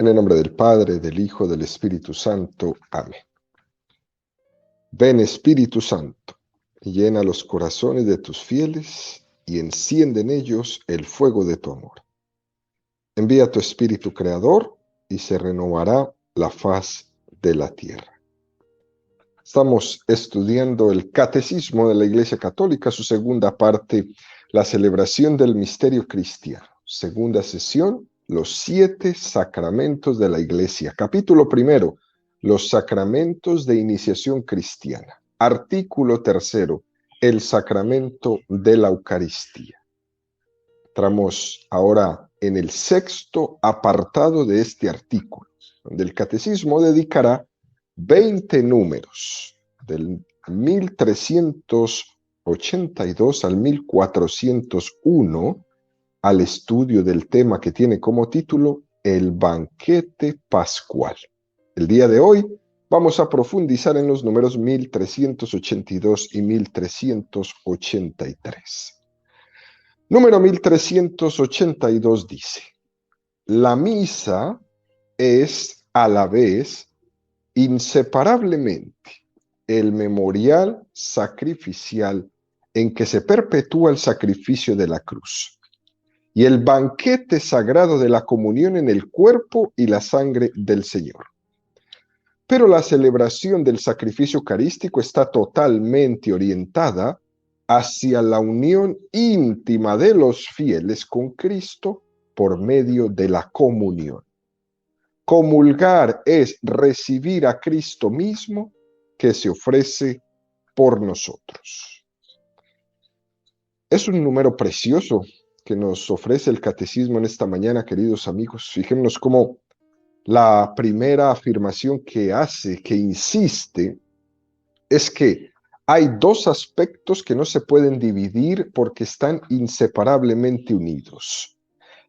En el nombre del Padre, del Hijo, del Espíritu Santo. Amén. Ven, Espíritu Santo, y llena los corazones de tus fieles y enciende en ellos el fuego de tu amor. Envía tu Espíritu Creador y se renovará la faz de la tierra. Estamos estudiando el Catecismo de la Iglesia Católica, su segunda parte, la celebración del misterio cristiano. Segunda sesión, los 7 sacramentos de la Iglesia. Capítulo primero, los sacramentos de iniciación cristiana. Artículo tercero, el sacramento de la Eucaristía. Entramos ahora en el sexto apartado de este artículo, donde el Catecismo dedicará 20 números, del 1382 al 1401, al estudio del tema que tiene como título El banquete pascual. El día de hoy vamos a profundizar en los números 1382 y 1383. Número 1382 dice: la misa es a la vez inseparablemente el memorial sacrificial en que se perpetúa el sacrificio de la cruz y el banquete sagrado de la comunión en el cuerpo y la sangre del Señor. Pero la celebración del sacrificio eucarístico está totalmente orientada hacia la unión íntima de los fieles con Cristo por medio de la comunión. Comulgar es recibir a Cristo mismo que se ofrece por nosotros. Es un número precioso que nos ofrece el Catecismo en esta mañana, queridos amigos. Fijémonos cómo la primera afirmación que hace, que insiste, es que hay dos aspectos que no se pueden dividir porque están inseparablemente unidos.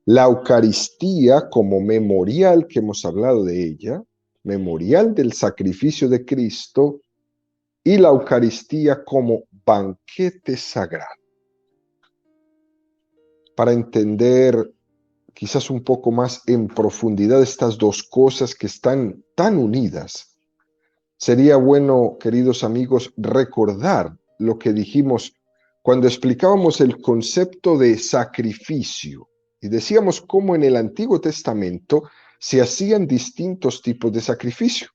La Eucaristía como memorial, que hemos hablado de ella, memorial del sacrificio de Cristo, y la Eucaristía como banquete sagrado. Para entender quizás un poco más en profundidad estas dos cosas que están tan unidas, sería bueno, queridos amigos, recordar lo que dijimos cuando explicábamos el concepto de sacrificio y decíamos cómo en el Antiguo Testamento se hacían distintos tipos de sacrificio.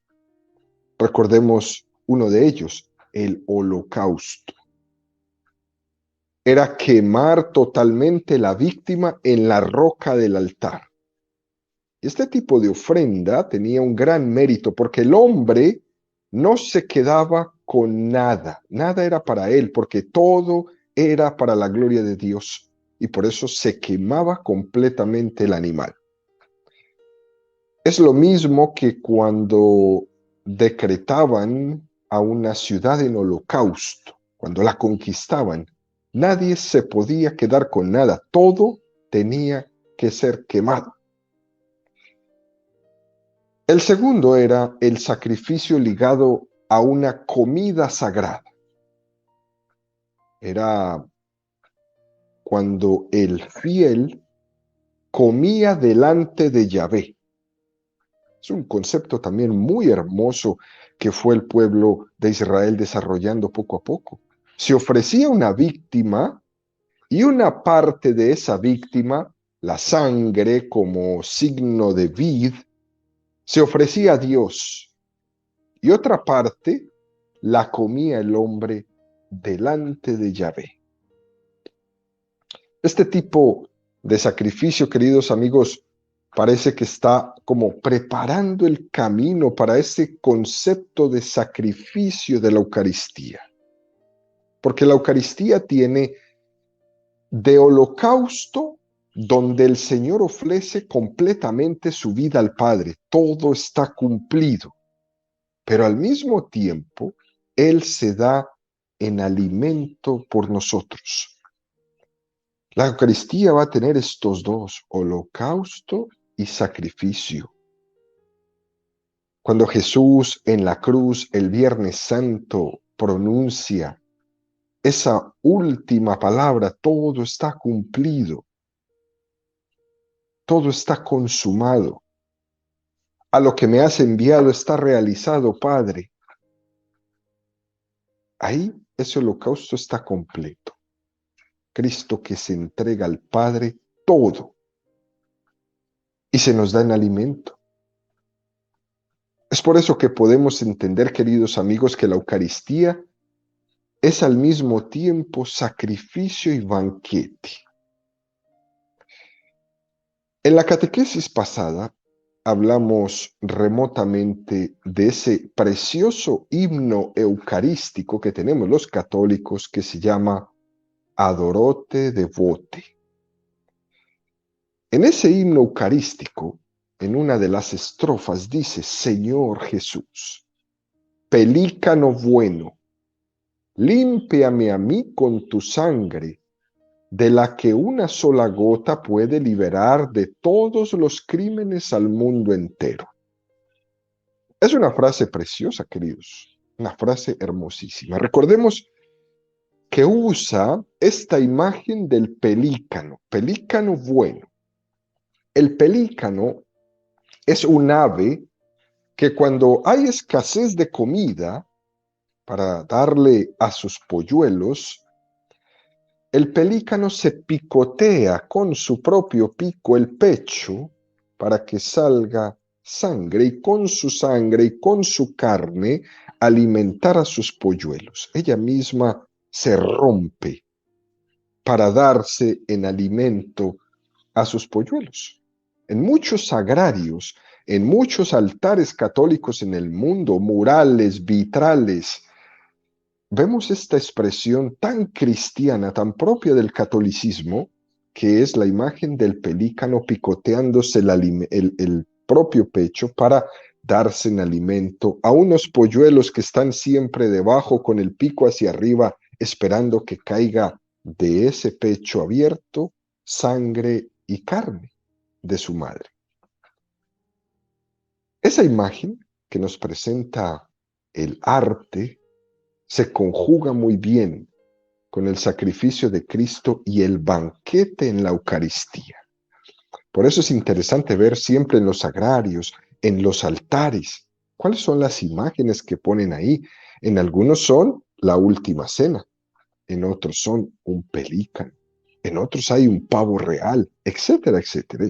Recordemos uno de ellos, el holocausto. Era quemar totalmente la víctima en la roca del altar. Este tipo de ofrenda tenía un gran mérito porque el hombre no se quedaba con nada, nada era para él, porque todo era para la gloria de Dios y por eso se quemaba completamente el animal. Es lo mismo que cuando decretaban a una ciudad en holocausto, cuando la conquistaban, nadie se podía quedar con nada, todo tenía que ser quemado. El segundo era el sacrificio ligado a una comida sagrada. Era cuando el fiel comía delante de Yahvé. Es un concepto también muy hermoso que fue el pueblo de Israel desarrollando poco a poco. Se ofrecía una víctima y una parte de esa víctima, la sangre como signo de vid, se ofrecía a Dios. Y otra parte la comía el hombre delante de Yahvé. Este tipo de sacrificio, queridos amigos, parece que está como preparando el camino para ese concepto de sacrificio de la Eucaristía. Porque la Eucaristía tiene de holocausto donde el Señor ofrece completamente su vida al Padre. Todo está cumplido. Pero al mismo tiempo, Él se da en alimento por nosotros. La Eucaristía va a tener estos dos, holocausto y sacrificio. Cuando Jesús en la cruz el Viernes Santo pronuncia esa última palabra, todo está cumplido, todo está consumado. A lo que me has enviado está realizado, Padre. Ahí ese holocausto está completo. Cristo que se entrega al Padre todo y se nos da en alimento. Es por eso que podemos entender, queridos amigos, que la Eucaristía es al mismo tiempo sacrificio y banquete. En la catequesis pasada hablamos remotamente de ese precioso himno eucarístico que tenemos los católicos que se llama Adorote Devote. En ese himno eucarístico, en una de las estrofas dice: Señor Jesús, pelícano bueno, límpiame a mí con tu sangre, de la que una sola gota puede liberar de todos los crímenes al mundo entero. Es una frase preciosa, queridos, una frase hermosísima. Recordemos que usa esta imagen del pelícano bueno. El pelícano es un ave que cuando hay escasez de comida para darle a sus polluelos, el pelícano se picotea con su propio pico el pecho para que salga sangre y con su sangre y con su carne alimentar a sus polluelos. Ella misma se rompe para darse en alimento a sus polluelos. En muchos sagrarios, en muchos altares católicos en el mundo, murales, vitrales, vemos esta expresión tan cristiana, tan propia del catolicismo, que es la imagen del pelícano picoteándose el propio pecho para darse en alimento a unos polluelos que están siempre debajo con el pico hacia arriba, esperando que caiga de ese pecho abierto sangre y carne de su madre. Esa imagen que nos presenta el arte se conjuga muy bien con el sacrificio de Cristo y el banquete en la Eucaristía. Por eso es interesante ver siempre en los sagrarios, en los altares, cuáles son las imágenes que ponen ahí. En algunos son la última cena, en otros son un pelícano, en otros hay un pavo real, etcétera, etcétera.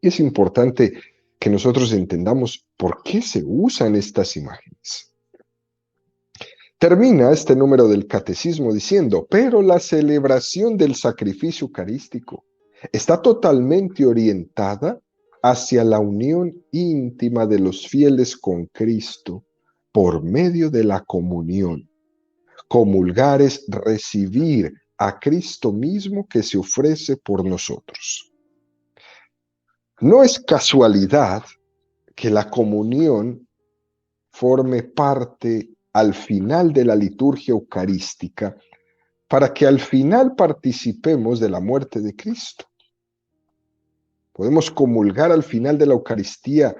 Y es importante que nosotros entendamos por qué se usan estas imágenes. Termina este número del catecismo diciendo: pero la celebración del sacrificio eucarístico está totalmente orientada hacia la unión íntima de los fieles con Cristo por medio de la comunión. Comulgar es recibir a Cristo mismo que se ofrece por nosotros. No es casualidad que la comunión forme parte al final de la liturgia eucarística, para que al final participemos de la muerte de Cristo. Podemos comulgar al final de la Eucaristía.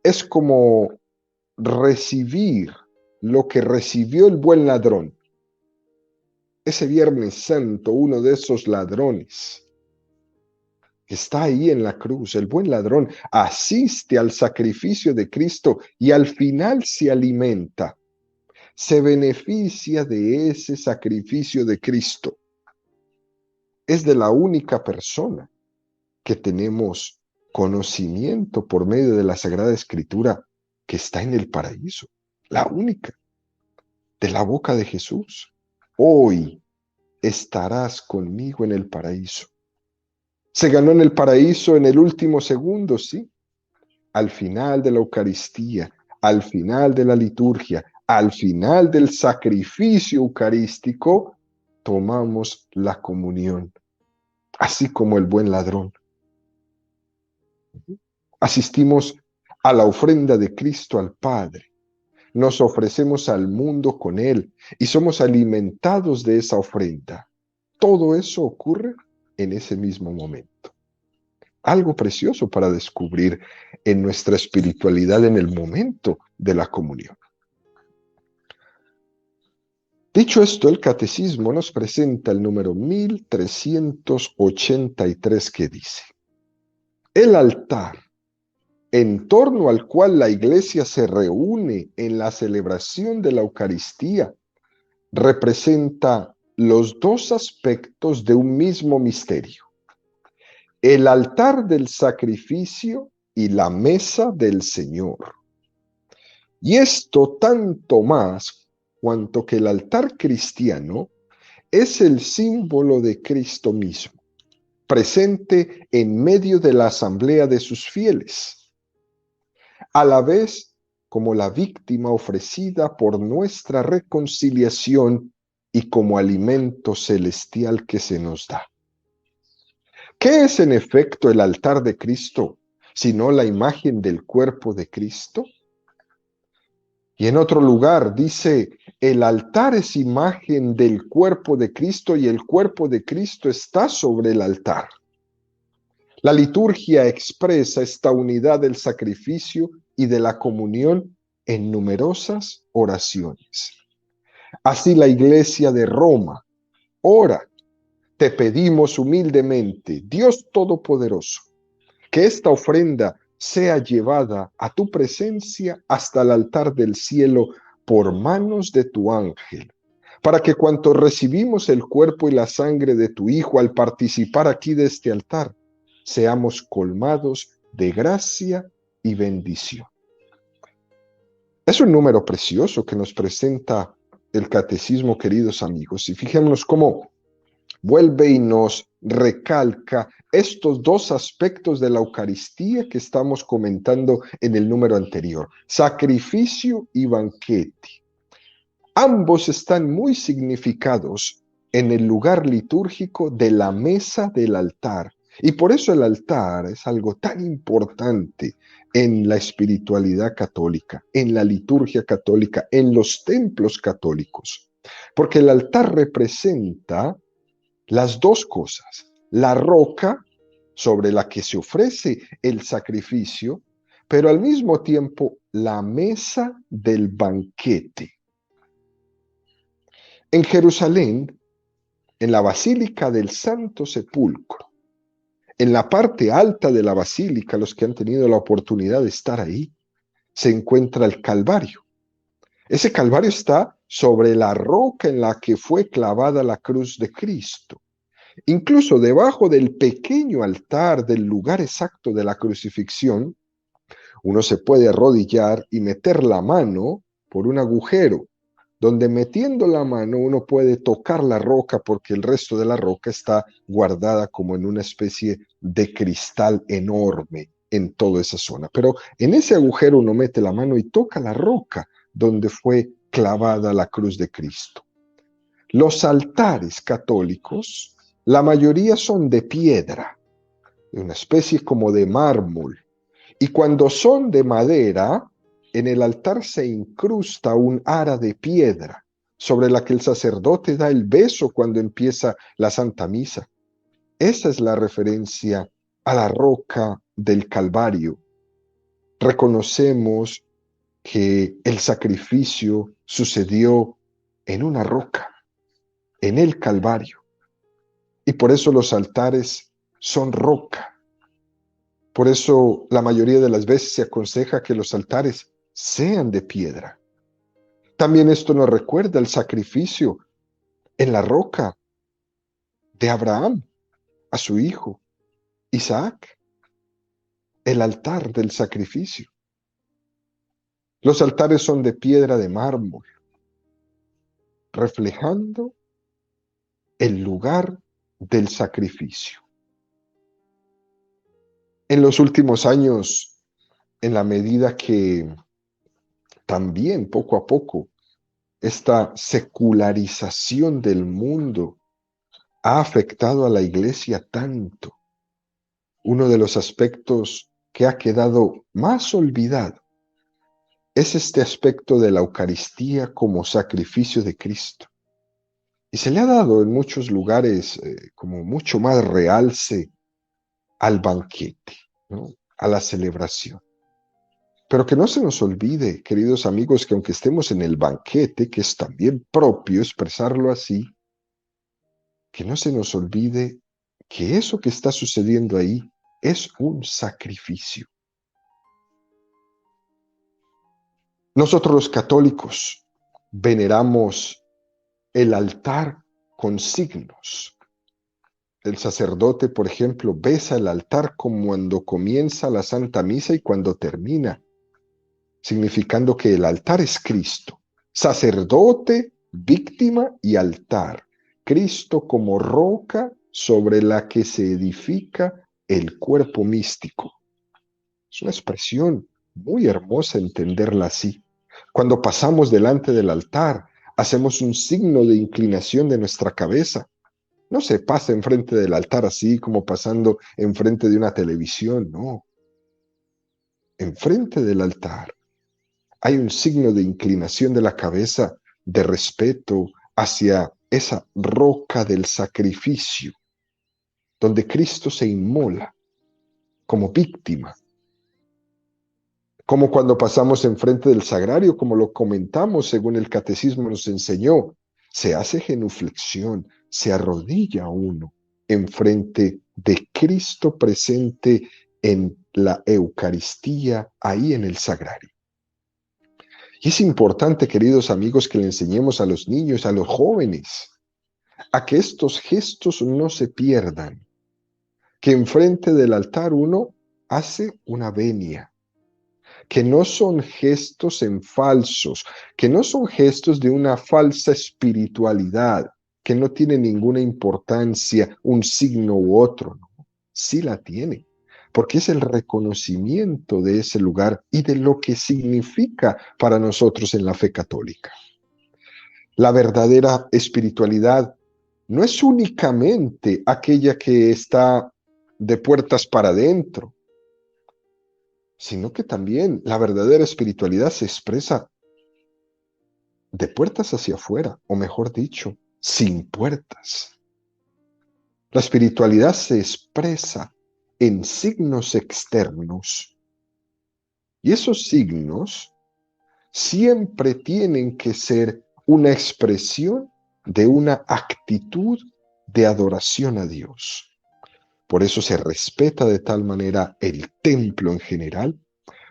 Es como recibir lo que recibió el buen ladrón. Ese Viernes Santo, uno de esos ladrones que está ahí en la cruz, el buen ladrón, asiste al sacrificio de Cristo y al final se alimenta. Se beneficia de ese sacrificio de Cristo. Es de la única persona que tenemos conocimiento por medio de la Sagrada Escritura que está en el paraíso. La única. De la boca de Jesús. Hoy estarás conmigo en el paraíso. Se ganó en el paraíso en el último segundo, sí. Al final de la Eucaristía, al final de la liturgia, al final del sacrificio eucarístico, tomamos la comunión, así como el buen ladrón. Asistimos a la ofrenda de Cristo al Padre, nos ofrecemos al mundo con Él y somos alimentados de esa ofrenda. Todo eso ocurre en ese mismo momento. Algo precioso para descubrir en nuestra espiritualidad en el momento de la comunión. Dicho esto, el catecismo nos presenta el número 1383 que dice: el altar en torno al cual la iglesia se reúne en la celebración de la Eucaristía, representa los dos aspectos de un mismo misterio: el altar del sacrificio y la mesa del Señor. Y esto tanto más cuanto que el altar cristiano es el símbolo de Cristo mismo, presente en medio de la asamblea de sus fieles, a la vez como la víctima ofrecida por nuestra reconciliación y como alimento celestial que se nos da. ¿Qué es en efecto el altar de Cristo, sino la imagen del cuerpo de Cristo? Y en otro lugar dice, el altar es imagen del cuerpo de Cristo y el cuerpo de Cristo está sobre el altar. La liturgia expresa esta unidad del sacrificio y de la comunión en numerosas oraciones. Así la Iglesia de Roma ora: te pedimos humildemente, Dios Todopoderoso, que esta ofrenda sea llevada a tu presencia hasta el altar del cielo por manos de tu ángel, para que cuantos recibimos el cuerpo y la sangre de tu Hijo al participar aquí de este altar, seamos colmados de gracia y bendición. Es un número precioso que nos presenta el catecismo, queridos amigos, y fijémonos cómo vuelve y nos recalca estos dos aspectos de la Eucaristía que estamos comentando en el número anterior: sacrificio y banquete. Ambos están muy significados en el lugar litúrgico de la mesa del altar. Y por eso el altar es algo tan importante en la espiritualidad católica, en la liturgia católica, en los templos católicos. Porque el altar representa las dos cosas: la roca sobre la que se ofrece el sacrificio, pero al mismo tiempo la mesa del banquete. En Jerusalén, en la Basílica del Santo Sepulcro, en la parte alta de la basílica, los que han tenido la oportunidad de estar ahí, se encuentra el Calvario. Ese Calvario está sobre la roca en la que fue clavada la cruz de Cristo. Incluso debajo del pequeño altar del lugar exacto de la crucifixión, uno se puede arrodillar y meter la mano por un agujero, donde metiendo la mano uno puede tocar la roca, porque el resto de la roca está guardada como en una especie de cristal enorme en toda esa zona. Pero en ese agujero uno mete la mano y toca la roca donde fue clavada la cruz de Cristo. Los altares católicos, la mayoría son de piedra, de una especie como de mármol. Y cuando son de madera, en el altar se incrusta un ara de piedra, sobre la que el sacerdote da el beso cuando empieza la Santa Misa. Esa es la referencia a la roca del Calvario. Reconocemos que el sacrificio sucedió en una roca, en el Calvario. Y por eso los altares son roca. Por eso la mayoría de las veces se aconseja que los altares sean de piedra. También esto nos recuerda el sacrificio en la roca de Abraham a su hijo Isaac, el altar del sacrificio. Los altares son de piedra de mármol, reflejando el lugar del sacrificio. En los últimos años, en la medida que también poco a poco esta secularización del mundo ha afectado a la iglesia tanto, uno de los aspectos que ha quedado más olvidado es este aspecto de la Eucaristía como sacrificio de Cristo. Y se le ha dado en muchos lugares como mucho más realce al banquete, ¿no? A la celebración. Pero que no se nos olvide, queridos amigos, que aunque estemos en el banquete, que es también propio expresarlo así, que no se nos olvide que eso que está sucediendo ahí es un sacrificio. Nosotros los católicos veneramos el altar con signos. El sacerdote, por ejemplo, besa el altar como cuando comienza la Santa Misa y cuando termina, significando que el altar es Cristo. Sacerdote, víctima y altar. Cristo como roca sobre la que se edifica el cuerpo místico. Es una expresión muy hermosa entenderla así. Cuando pasamos delante del altar, hacemos un signo de inclinación de nuestra cabeza. No se pasa enfrente del altar así como pasando enfrente de una televisión, no. Enfrente del altar hay un signo de inclinación de la cabeza, de respeto hacia esa roca del sacrificio, donde Cristo se inmola como víctima. Como cuando pasamos enfrente del sagrario, como lo comentamos según el catecismo nos enseñó, se hace genuflexión, se arrodilla uno enfrente de Cristo presente en la Eucaristía, ahí en el sagrario. Y es importante, queridos amigos, que le enseñemos a los niños, a los jóvenes, a que estos gestos no se pierdan, que enfrente del altar uno hace una venia, que no son gestos en falsos, que no son gestos de una falsa espiritualidad, que no tiene ninguna importancia un signo u otro, ¿no? Sí la tiene, porque es el reconocimiento de ese lugar y de lo que significa para nosotros en la fe católica. La verdadera espiritualidad no es únicamente aquella que está de puertas para adentro, sino que también la verdadera espiritualidad se expresa de puertas hacia afuera, o mejor dicho, sin puertas. La espiritualidad se expresa en signos externos, y esos signos siempre tienen que ser una expresión de una actitud de adoración a Dios. Por eso se respeta de tal manera el templo en general,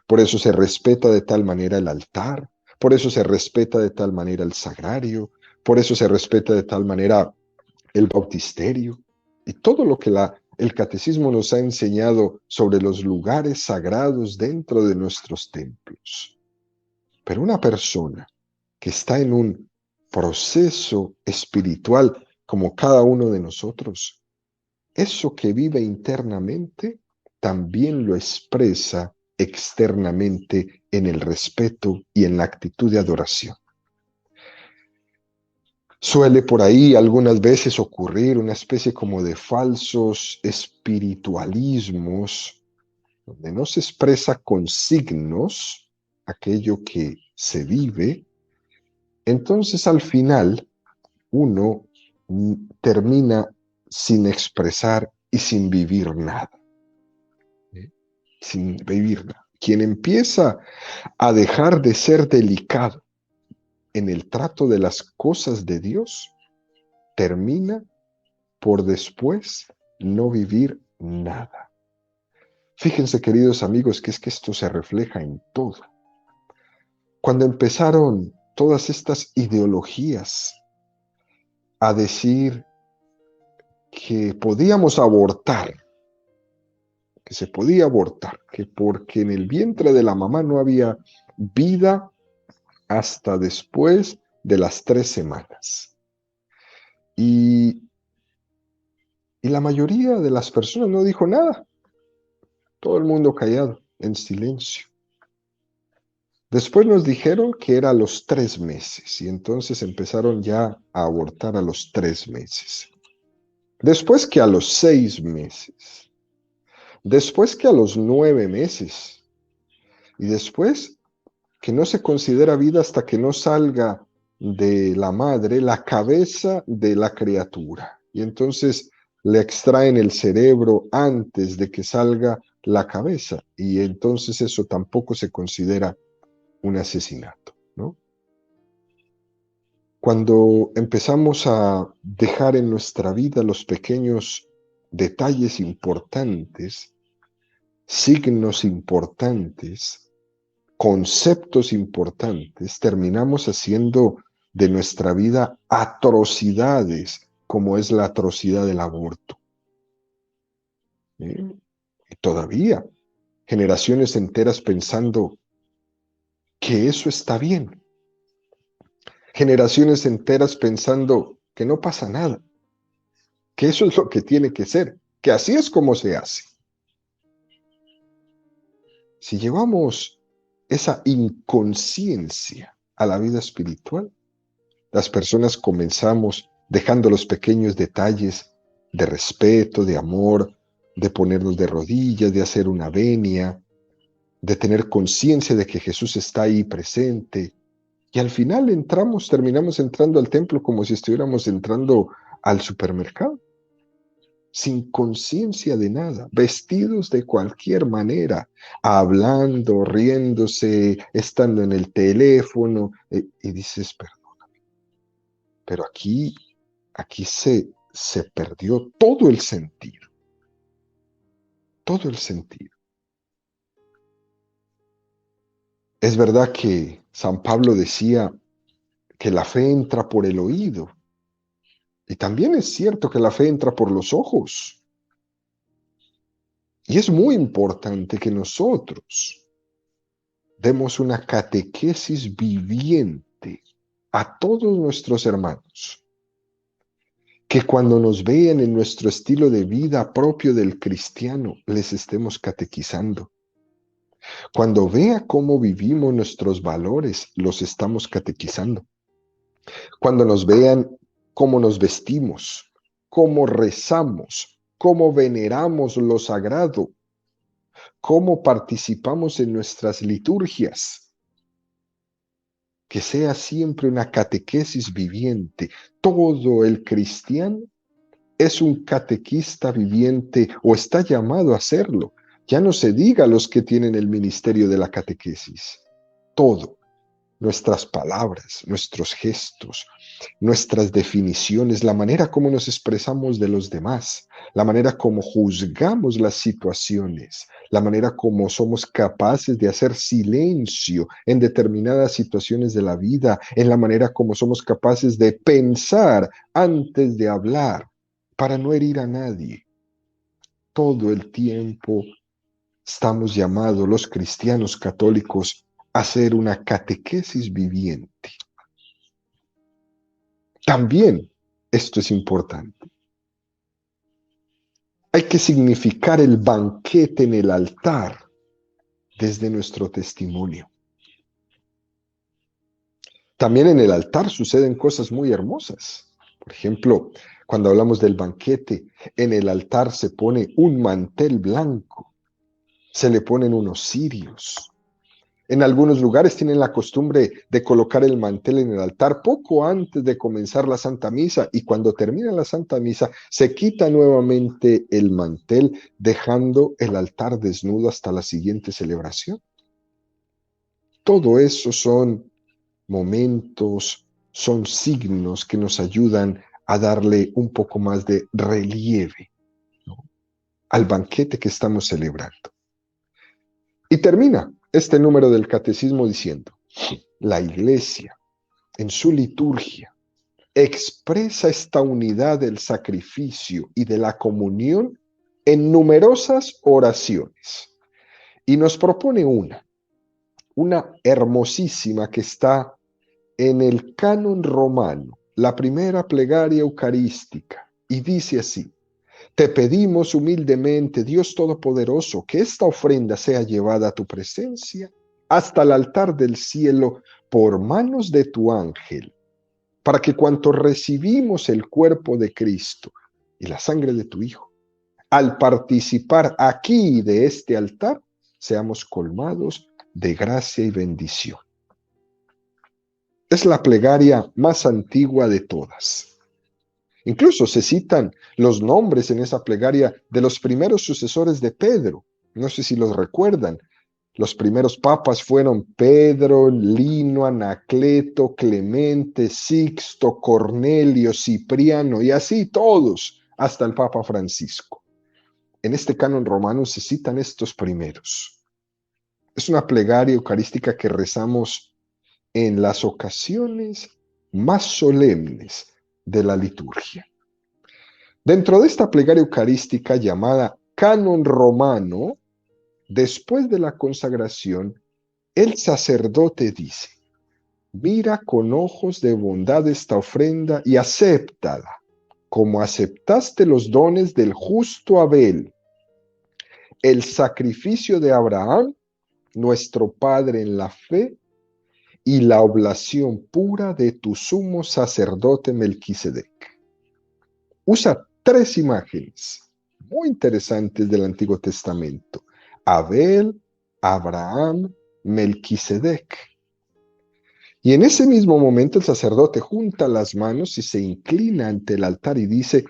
por eso se respeta de tal manera el altar, por eso se respeta de tal manera el sagrario, por eso se respeta de tal manera el bautisterio y todo lo que el catecismo nos ha enseñado sobre los lugares sagrados dentro de nuestros templos. Pero una persona que está en un proceso espiritual como cada uno de nosotros, eso que vive internamente también lo expresa externamente en el respeto y en la actitud de adoración. Suele por ahí algunas veces ocurrir una especie como de falsos espiritualismos, donde no se expresa con signos aquello que se vive. Entonces al final uno termina sin expresar y sin vivir nada. Sin vivir nada. Quien empieza a dejar de ser delicado en el trato de las cosas de Dios, termina por después no vivir nada. Fíjense, queridos amigos, que es que esto se refleja en todo. Cuando empezaron todas estas ideologías a decir que podíamos abortar, que se podía abortar, que porque en el vientre de la mamá no había vida hasta después de las 3 semanas. Y la mayoría de las personas no dijo nada. Todo el mundo callado, en silencio. Después nos dijeron que era a los 3 meses y entonces empezaron ya a abortar a los 3 meses. Después que a los 6 meses. Después que a los 9 meses. Y después que no se considera vida hasta que no salga de la madre la cabeza de la criatura. Y entonces le extraen el cerebro antes de que salga la cabeza. Y entonces eso tampoco se considera un asesinato, ¿no? Cuando empezamos a dejar en nuestra vida los pequeños detalles importantes, signos importantes, conceptos importantes, terminamos haciendo de nuestra vida atrocidades, como es la atrocidad del aborto. Y todavía, generaciones enteras pensando que eso está bien. Generaciones enteras pensando que no pasa nada, que eso es lo que tiene que ser, que así es como se hace. Si llevamos esa inconsciencia a la vida espiritual, las personas comenzamos dejando los pequeños detalles de respeto, de amor, de ponernos de rodillas, de hacer una venia, de tener conciencia de que Jesús está ahí presente. Y al final terminamos entrando al templo como si estuviéramos entrando al supermercado, sin conciencia de nada, vestidos de cualquier manera, hablando, riéndose, estando en el teléfono, y dices, perdóname, pero aquí se perdió todo el sentido, todo el sentido. Es verdad que San Pablo decía que la fe entra por el oído, y también es cierto que la fe entra por los ojos. Y es muy importante que nosotros demos una catequesis viviente a todos nuestros hermanos, que cuando nos vean en nuestro estilo de vida propio del cristiano, les estemos catequizando. Cuando vea cómo vivimos nuestros valores, los estamos catequizando. Cuando nos vean cómo nos vestimos, cómo rezamos, cómo veneramos lo sagrado, cómo participamos en nuestras liturgias, que sea siempre una catequesis viviente. Todo el cristiano es un catequista viviente o está llamado a serlo. Ya no se diga los que tienen el ministerio de la catequesis. Todo, nuestras palabras, nuestros gestos, nuestras definiciones, la manera como nos expresamos de los demás, la manera como juzgamos las situaciones, la manera como somos capaces de hacer silencio en determinadas situaciones de la vida, en la manera como somos capaces de pensar antes de hablar para no herir a nadie. Todo el tiempo estamos llamados los cristianos católicos a hacer una catequesis viviente. También, esto es importante, hay que significar el banquete en el altar desde nuestro testimonio. También en el altar suceden cosas muy hermosas. Por ejemplo, cuando hablamos del banquete, en el altar se pone un mantel blanco, se le ponen unos cirios. En algunos lugares tienen la costumbre de colocar el mantel en el altar poco antes de comenzar la Santa Misa, y cuando termina la Santa Misa se quita nuevamente el mantel, dejando el altar desnudo hasta la siguiente celebración. Todo eso son momentos, son signos que nos ayudan a darle un poco más de relieve, ¿no?, al banquete que estamos celebrando. Y termina este número del catecismo diciendo: la Iglesia, en su liturgia, expresa esta unidad del sacrificio y de la comunión en numerosas oraciones. Y nos propone una hermosísima que está en el canon romano, la primera plegaria eucarística, y dice así: te pedimos humildemente, Dios Todopoderoso, que esta ofrenda sea llevada a tu presencia hasta el altar del cielo por manos de tu ángel, para que cuanto recibimos el cuerpo de Cristo y la sangre de tu Hijo, al participar aquí de este altar, seamos colmados de gracia y bendición. Es la plegaria más antigua de todas. Incluso se citan los nombres en esa plegaria de los primeros sucesores de Pedro. No sé si los recuerdan. Los primeros papas fueron Pedro, Lino, Anacleto, Clemente, Sixto, Cornelio, Cipriano, y así todos, hasta el Papa Francisco. En este canon romano se citan estos primeros. Es una plegaria eucarística que rezamos en las ocasiones más solemnes de la liturgia. Dentro de esta plegaria eucarística llamada Canon Romano, después de la consagración, el sacerdote dice: mira con ojos de bondad esta ofrenda y acéptala, como aceptaste los dones del justo Abel, el sacrificio de Abraham, nuestro padre en la fe, y la oblación pura de tu sumo sacerdote Melquisedec. Usa tres imágenes muy interesantes del Antiguo Testamento: Abel, Abraham, Melquisedec. Y en ese mismo momento el sacerdote junta las manos y se inclina ante el altar y dice: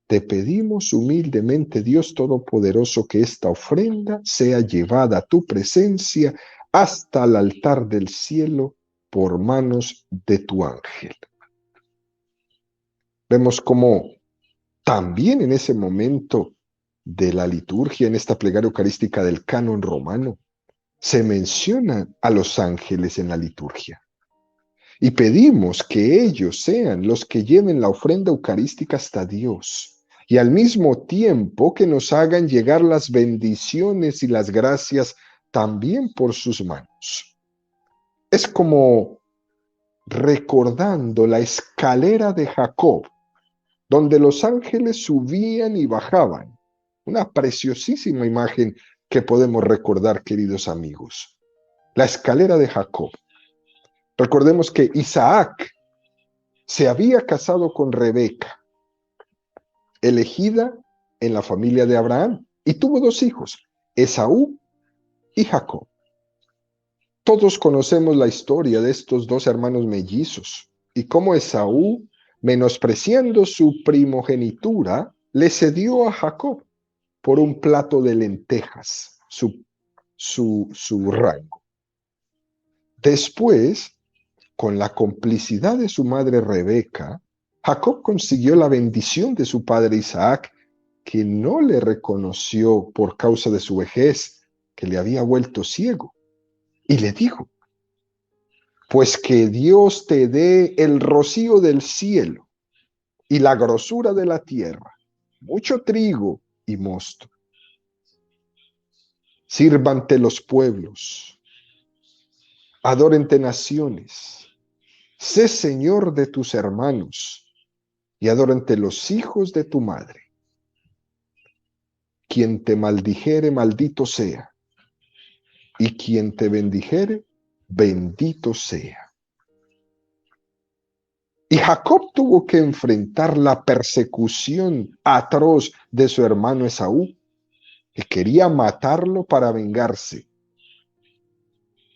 te pedimos humildemente, Dios Todopoderoso, que esta ofrenda sea llevada a tu presencia hasta el altar del cielo por manos de tu ángel. Vemos cómo también en ese momento de la liturgia, en esta plegaria eucarística del canon romano, se mencionan a los ángeles en la liturgia. Y pedimos que ellos sean los que lleven la ofrenda eucarística hasta Dios, y al mismo tiempo que nos hagan llegar las bendiciones y las gracias también por sus manos. Es como recordando la escalera de Jacob, donde los ángeles subían y bajaban. Una preciosísima imagen que podemos recordar, queridos amigos. La escalera de Jacob. Recordemos que Isaac se había casado con Rebeca, elegida en la familia de Abraham, y tuvo dos hijos, Esaú y Jacob. Todos conocemos la historia de estos dos hermanos mellizos y cómo Esaú, menospreciando su primogenitura, le cedió a Jacob por un plato de lentejas, su rango. Después, con la complicidad de su madre Rebeca, Jacob consiguió la bendición de su padre Isaac, que no le reconoció por causa de su vejez, que le había vuelto ciego. Y le dijo: pues que Dios te dé el rocío del cielo y la grosura de la tierra, mucho trigo y mosto. Sírvante los pueblos, adórente naciones, sé señor de tus hermanos y adórente los hijos de tu madre. Quien te maldijere, maldito sea, y quien te bendijere, bendito sea. Y Jacob tuvo que enfrentar la persecución atroz de su hermano Esaú, que quería matarlo para vengarse.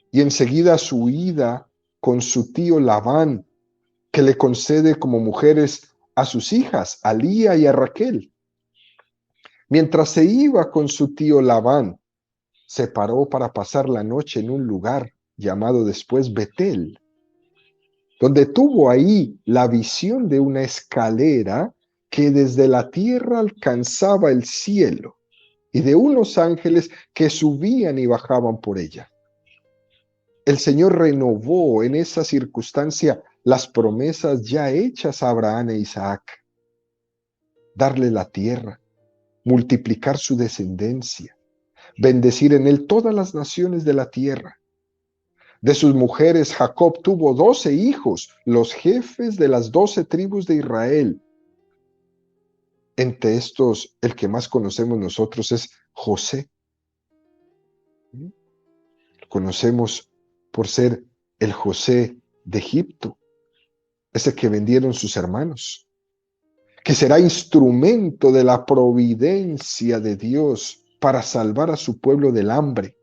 Y enseguida su ida con su tío Labán, que le concede como mujeres a sus hijas, a Lía y a Raquel. Mientras se iba con su tío Labán, se paró para pasar la noche en un lugar llamado después Betel, donde tuvo ahí la visión de una escalera que desde la tierra alcanzaba el cielo y de unos ángeles que subían y bajaban por ella. El Señor renovó en esa circunstancia las promesas ya hechas a Abraham e Isaac: darle la tierra, multiplicar su descendencia, bendecir en él todas las naciones de la tierra. De sus mujeres, Jacob tuvo 12 hijos, los jefes de las 12 tribus de Israel. Entre estos, el que más conocemos nosotros es José. Lo conocemos por ser el José de Egipto, ese que vendieron sus hermanos, que será instrumento de la providencia de Dios para salvar a su pueblo del hambre.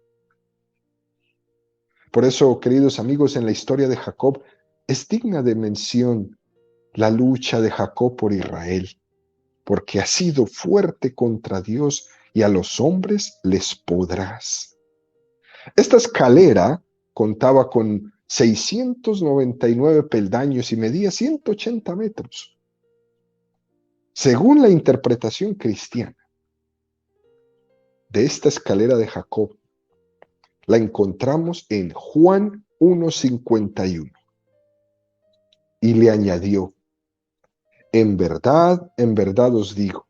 Por eso, queridos amigos, en la historia de Jacob es digna de mención la lucha de Jacob por Israel, porque ha sido fuerte contra Dios y a los hombres les podrás. Esta escalera contaba con 699 peldaños y medía 180 metros. Según la interpretación cristiana de esta escalera de Jacob, La encontramos en Juan 1:51. Y le añadió, en verdad os digo,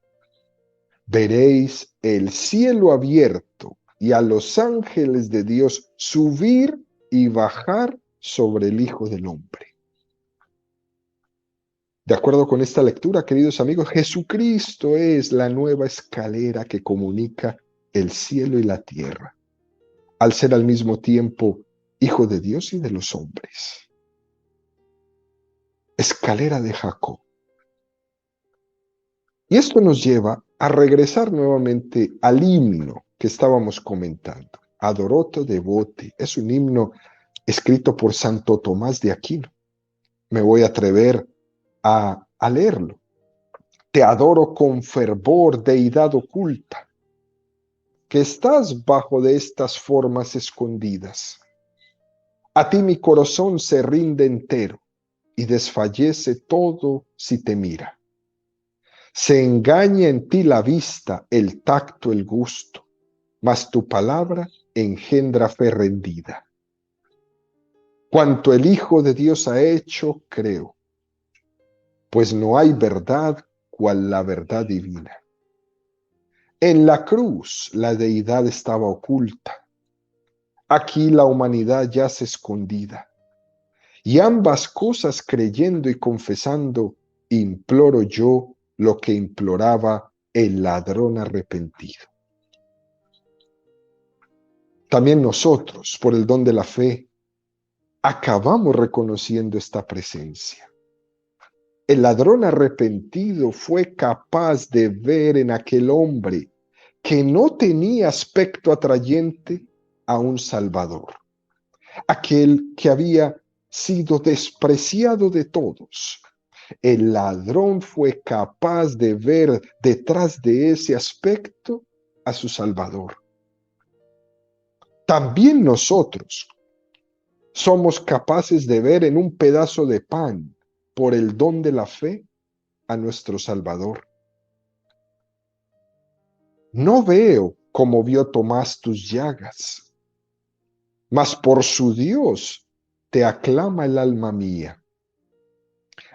veréis el cielo abierto y a los ángeles de Dios subir y bajar sobre el Hijo del Hombre. De acuerdo con esta lectura, queridos amigos, Jesucristo es la nueva escalera que comunica el cielo y la tierra, al ser al mismo tiempo Hijo de Dios y de los hombres. Escalera de Jacob. Y esto nos lleva a regresar nuevamente al himno que estábamos comentando. Adoroto devote es un himno escrito por Santo Tomás de Aquino. Me voy a atrever a leerlo. Te adoro con fervor, deidad oculta, que estás bajo de estas formas escondidas. A ti mi corazón se rinde entero y desfallece todo si te mira. Se engaña en ti la vista, el tacto, el gusto, mas tu palabra engendra fe rendida. Cuanto el Hijo de Dios ha hecho, creo, pues no hay verdad cual la verdad divina. En la cruz la deidad estaba oculta, aquí la humanidad yace escondida, y ambas cosas creyendo y confesando, imploro yo lo que imploraba el ladrón arrepentido. También nosotros, por el don de la fe, acabamos reconociendo esta presencia. El ladrón arrepentido fue capaz de ver en aquel hombre que no tenía aspecto atrayente a un Salvador, aquel que había sido despreciado de todos. El ladrón fue capaz de ver detrás de ese aspecto a su Salvador. También nosotros somos capaces de ver en un pedazo de pan, por el don de la fe, a nuestro Salvador. No veo como vio Tomás tus llagas, mas por su Dios te aclama el alma mía.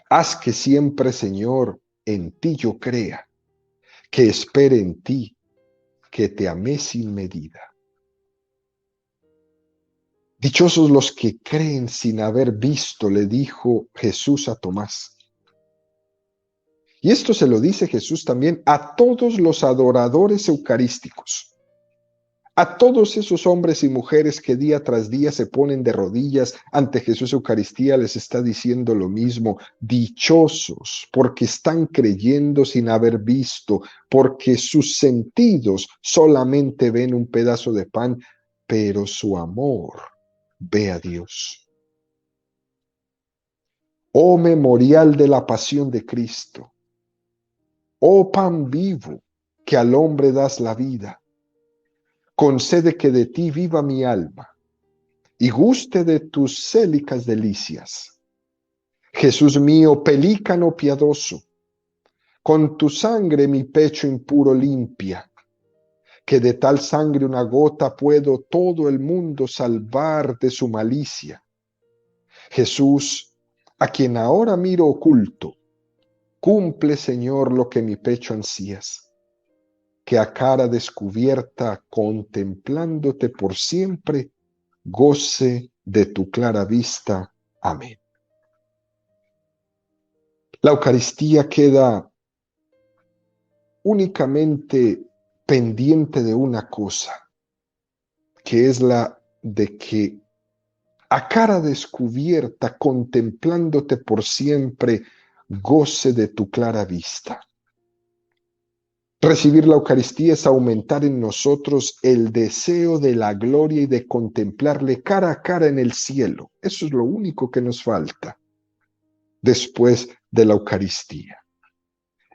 Haz que siempre, Señor, en ti yo crea, que espere en ti, que te amé sin medida. Dichosos los que creen sin haber visto, le dijo Jesús a Tomás. Y esto se lo dice Jesús también a todos los adoradores eucarísticos, a todos esos hombres y mujeres que día tras día se ponen de rodillas ante Jesús Eucaristía, les está diciendo lo mismo. Dichosos porque están creyendo sin haber visto, porque sus sentidos solamente ven un pedazo de pan, pero su amor ve a Dios. Oh memorial de la pasión de Cristo, oh pan vivo que al hombre das la vida, concede que de ti viva mi alma y guste de tus célicas delicias. Jesús mío, pelícano piadoso, con tu sangre mi pecho impuro limpia, que de tal sangre una gota puedo todo el mundo salvar de su malicia. Jesús, a quien ahora miro oculto, cumple, Señor, lo que mi pecho ansías, que a cara descubierta, contemplándote por siempre, goce de tu clara vista. Amén. La Eucaristía queda únicamente pendiente de una cosa, que es la de que a cara descubierta, contemplándote por siempre, goce de tu clara vista. Recibir la Eucaristía es aumentar en nosotros el deseo de la gloria y de contemplarle cara a cara en el cielo. Eso es lo único que nos falta después de la Eucaristía.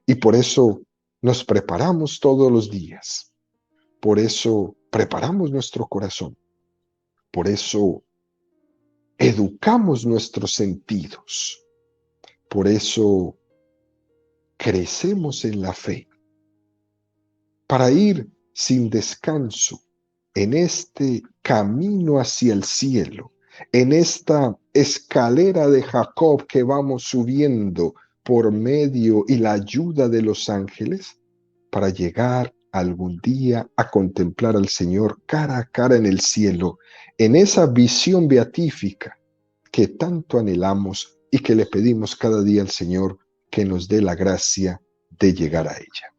Y por eso nos preparamos todos los días. Por eso preparamos nuestro corazón. Por eso educamos nuestros sentidos. Por eso crecemos en la fe. Para ir sin descanso en este camino hacia el cielo, en esta escalera de Jacob que vamos subiendo por medio y la ayuda de los ángeles, para llegar algún día a contemplar al Señor cara a cara en el cielo, en esa visión beatífica que tanto anhelamos y que le pedimos cada día al Señor que nos dé la gracia de llegar a ella.